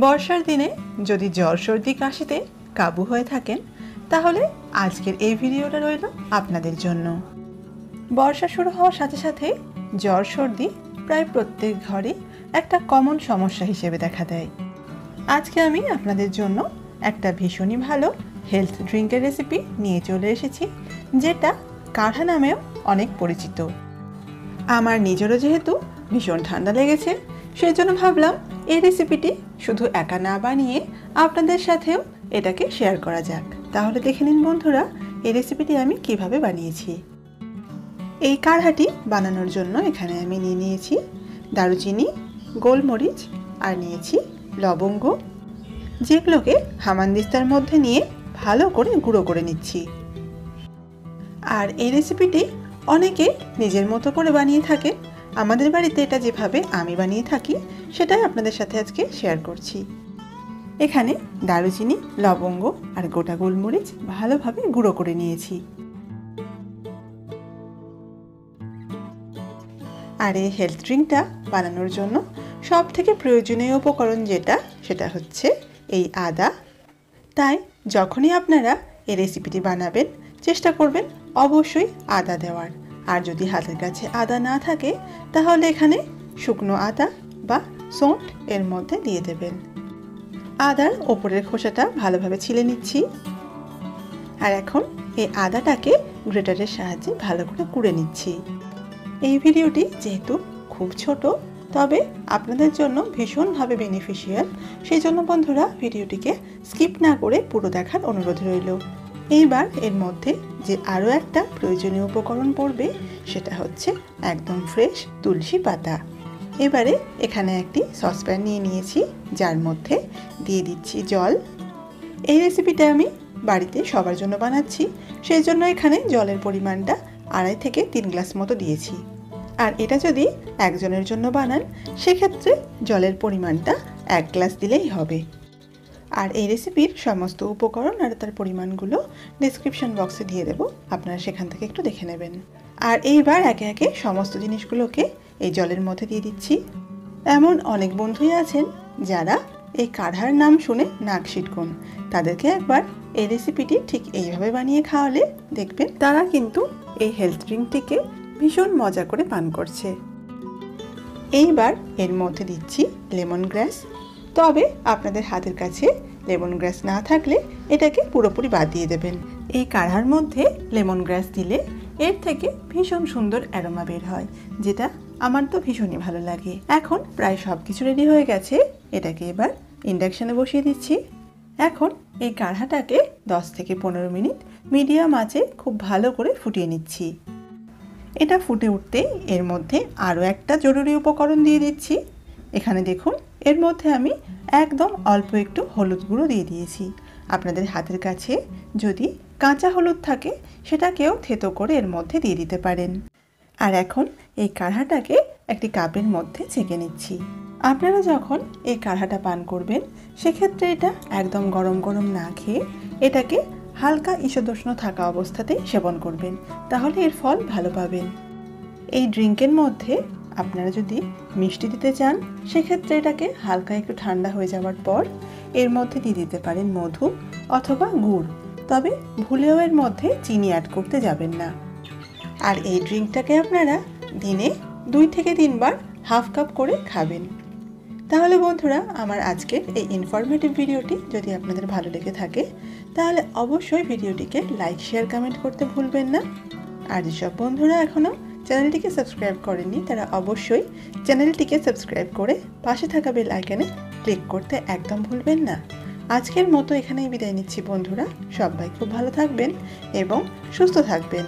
বর্ষার দিনে যদি জ্বর সর্দি কাশিতে কাবু হয়ে থাকেন তাহলে আজকের এই ভিডিওটা রইল আপনাদের জন্য। বর্ষা শুরু হওয়ার সাথে সাথে জ্বর সর্দি প্রায় প্রত্যেক ঘরে একটা কমন সমস্যা হিসেবে দেখা দেয়। আজকে আমি আপনাদের জন্য একটা ভীষণই ভালো হেলথ ড্রিঙ্কের রেসিপি নিয়ে চলে এসেছি, যেটা কাঢ়া নামেও অনেক পরিচিত। আমার নিজেরও যেহেতু ভীষণ ঠান্ডা লেগেছে, সেই জন্য ভাবলাম এই রেসিপিটি শুধু একা না বানিয়ে আপনাদের সাথেও এটাকে শেয়ার করা যাক। তাহলে দেখে নিন বন্ধুরা, এই রেসিপিটি আমি কিভাবে বানিয়েছি। এই কাঢ়াটি বানানোর জন্য এখানে আমি নিয়ে নিয়েছি দারুচিনি, গোলমরিচ আর নিয়েছি লবঙ্গ, যেগুলোকে হামানদিস্তার মধ্যে নিয়ে ভালো করে গুঁড়ো করে নিচ্ছি। আর এই রেসিপিটি অনেকে নিজের মতো করে বানিয়ে থাকেন। আমাদের বাড়িতে এটা যেভাবে আমি বানিয়ে থাকি সেটাই আপনাদের সাথে আজকে শেয়ার করছি। এখানে দারুচিনি, লবঙ্গ আর গোটা গোলমরিচ ভালোভাবে গুঁড়ো করে নিয়েছি। আর এই হেলথ ড্রিঙ্কটা বানানোর জন্য সব থেকে প্রয়োজনীয় উপকরণ সেটা হচ্ছে এই আদা। তাই যখনই আপনারা এই রেসিপিটি বানাবেন চেষ্টা করবেন অবশ্যই আদা দেওয়ার। আর যদি হাতের কাছে আদা না থাকে তাহলে এখানে শুকনো আদা বা সৌঁঠ এর মধ্যে দিয়ে দেবেন। আদার ওপরের খোসাটা ভালোভাবে ছিলে নিচ্ছি। আর এখন এই আদাটাকে গ্রেটারের সাহায্যে ভালো করে কুড়ে নিচ্ছি। এই ভিডিওটি যেহেতু খুব ছোট, তবে আপনাদের জন্য ভীষণভাবে বেনিফিশিয়াল, সেই জন্য বন্ধুরা ভিডিওটিকে স্কিপ না করে পুরো দেখার অনুরোধ রইল। এইবার এর মধ্যে যে আরও একটা প্রয়োজনীয় উপকরণ পড়বে সেটা হচ্ছে একদম ফ্রেশ তুলসী পাতা। এবারে এখানে একটি সসপ্যান নিয়ে নিয়েছি, যার মধ্যে দিয়ে দিচ্ছি জল। এই রেসিপিটা আমি বাড়িতে সবার জন্য বানাচ্ছি, সেই জন্য এখানে জলের পরিমাণটা 2.5 থেকে 3 গ্লাস মতো দিয়েছি। আর এটা যদি একজনের জন্য বানান সেক্ষেত্রে জলের পরিমাণটা 1 গ্লাস দিলেই হবে। আর এই রেসিপির সমস্ত উপকরণ আর তার পরিমাণগুলো ডেসক্রিপশন বক্সে দিয়ে দেব, আপনারা সেখান থেকে একটু দেখে নেবেন। আর এইবার একে একে সমস্ত জিনিসগুলোকে এই জলের মধ্যে দিয়ে দিচ্ছি। এমন অনেক বন্ধুই আছেন যারা এই কাঢ়ার নাম শুনে নাক সিটকোন, তাদেরকে একবার এই রেসিপিটি ঠিক এইভাবে বানিয়ে খাওয়ালে দেখবেন তারা কিন্তু এই হেলথ ড্রিঙ্কটিকে ভীষণ মজা করে পান করছে। এইবার এর মধ্যে দিচ্ছি লেমন গ্রাস। তবে আপনাদের হাতের কাছে লেমন গ্রাস না থাকলে এটাকে পুরোপুরি বাদ দিয়ে দেবেন। এই কাঢ়ার মধ্যে লেমন গ্রাস দিলে এর থেকে ভীষণ সুন্দর অ্যারোমা বের হয়, যেটা আমার তো ভীষণই ভালো লাগে। এখন প্রায় সব কিছু রেডি হয়ে গেছে, এটাকে এবার ইন্ডাকশানে বসিয়ে দিচ্ছি। এখন এই কাঢ়াটাকে 10 থেকে 15 মিনিট মিডিয়াম আঁচে খুব ভালো করে ফুটিয়ে নিচ্ছি। এটা ফুটে উঠতে এর মধ্যে আরও একটা জরুরি উপকরণ দিয়ে দিচ্ছি। এখানে দেখুন, এর মধ্যে আমি একদম অল্প একটু হলুদ গুঁড়ো দিয়ে দিয়েছি। আপনাদের হাতের কাছে যদি কাঁচা হলুদ থাকে সেটাকেও থেতো করে এর মধ্যে দিয়ে দিতে পারেন। আর এখন এই কাঢ়াটাকে একটি কাপের মধ্যে ছেঁকে নিচ্ছি। আপনারা যখন এই কাঢ়াটা পান করবেন সেক্ষেত্রে এটা একদম গরম গরম না খেয়ে এটাকে হালকা ঈষদুষ্ণ থাকা অবস্থাতেই সেবন করবেন, তাহলে এর ফল ভালো পাবেন। এই ড্রিঙ্কের মধ্যে আপনারা যদি মিষ্টি দিতে চান সেক্ষেত্রে এটাকে হালকা একটু ঠান্ডা হয়ে যাওয়ার পর এর মধ্যে দিয়ে দিতে পারেন মধু অথবা গুড়, তবে ভুলেও এর মধ্যে চিনি অ্যাড করতে যাবেন না। আর এই ড্রিঙ্কটাকে আপনারা দিনে 2 থেকে 3 বার হাফ কাপ করে খাবেন। তাহলে বন্ধুরা, আমার আজকের এই ইনফরমেটিভ ভিডিওটি যদি আপনাদের ভালো লেগে থাকে তাহলে অবশ্যই ভিডিওটিকে লাইক, শেয়ার, কমেন্ট করতে ভুলবেন না। আর যেসব বন্ধুরা এখনও চ্যানেলটিকে সাবস্ক্রাইব করেননি তারা অবশ্যই চ্যানেলটিকে সাবস্ক্রাইব করে পাশে থাকা বেল আইকনে ক্লিক করতে একদম ভুলবেন না। আজকের মতো এখানেই বিদায় নিচ্ছি বন্ধুরা। সবাই খুব ভালো থাকবেন এবং সুস্থ থাকবেন।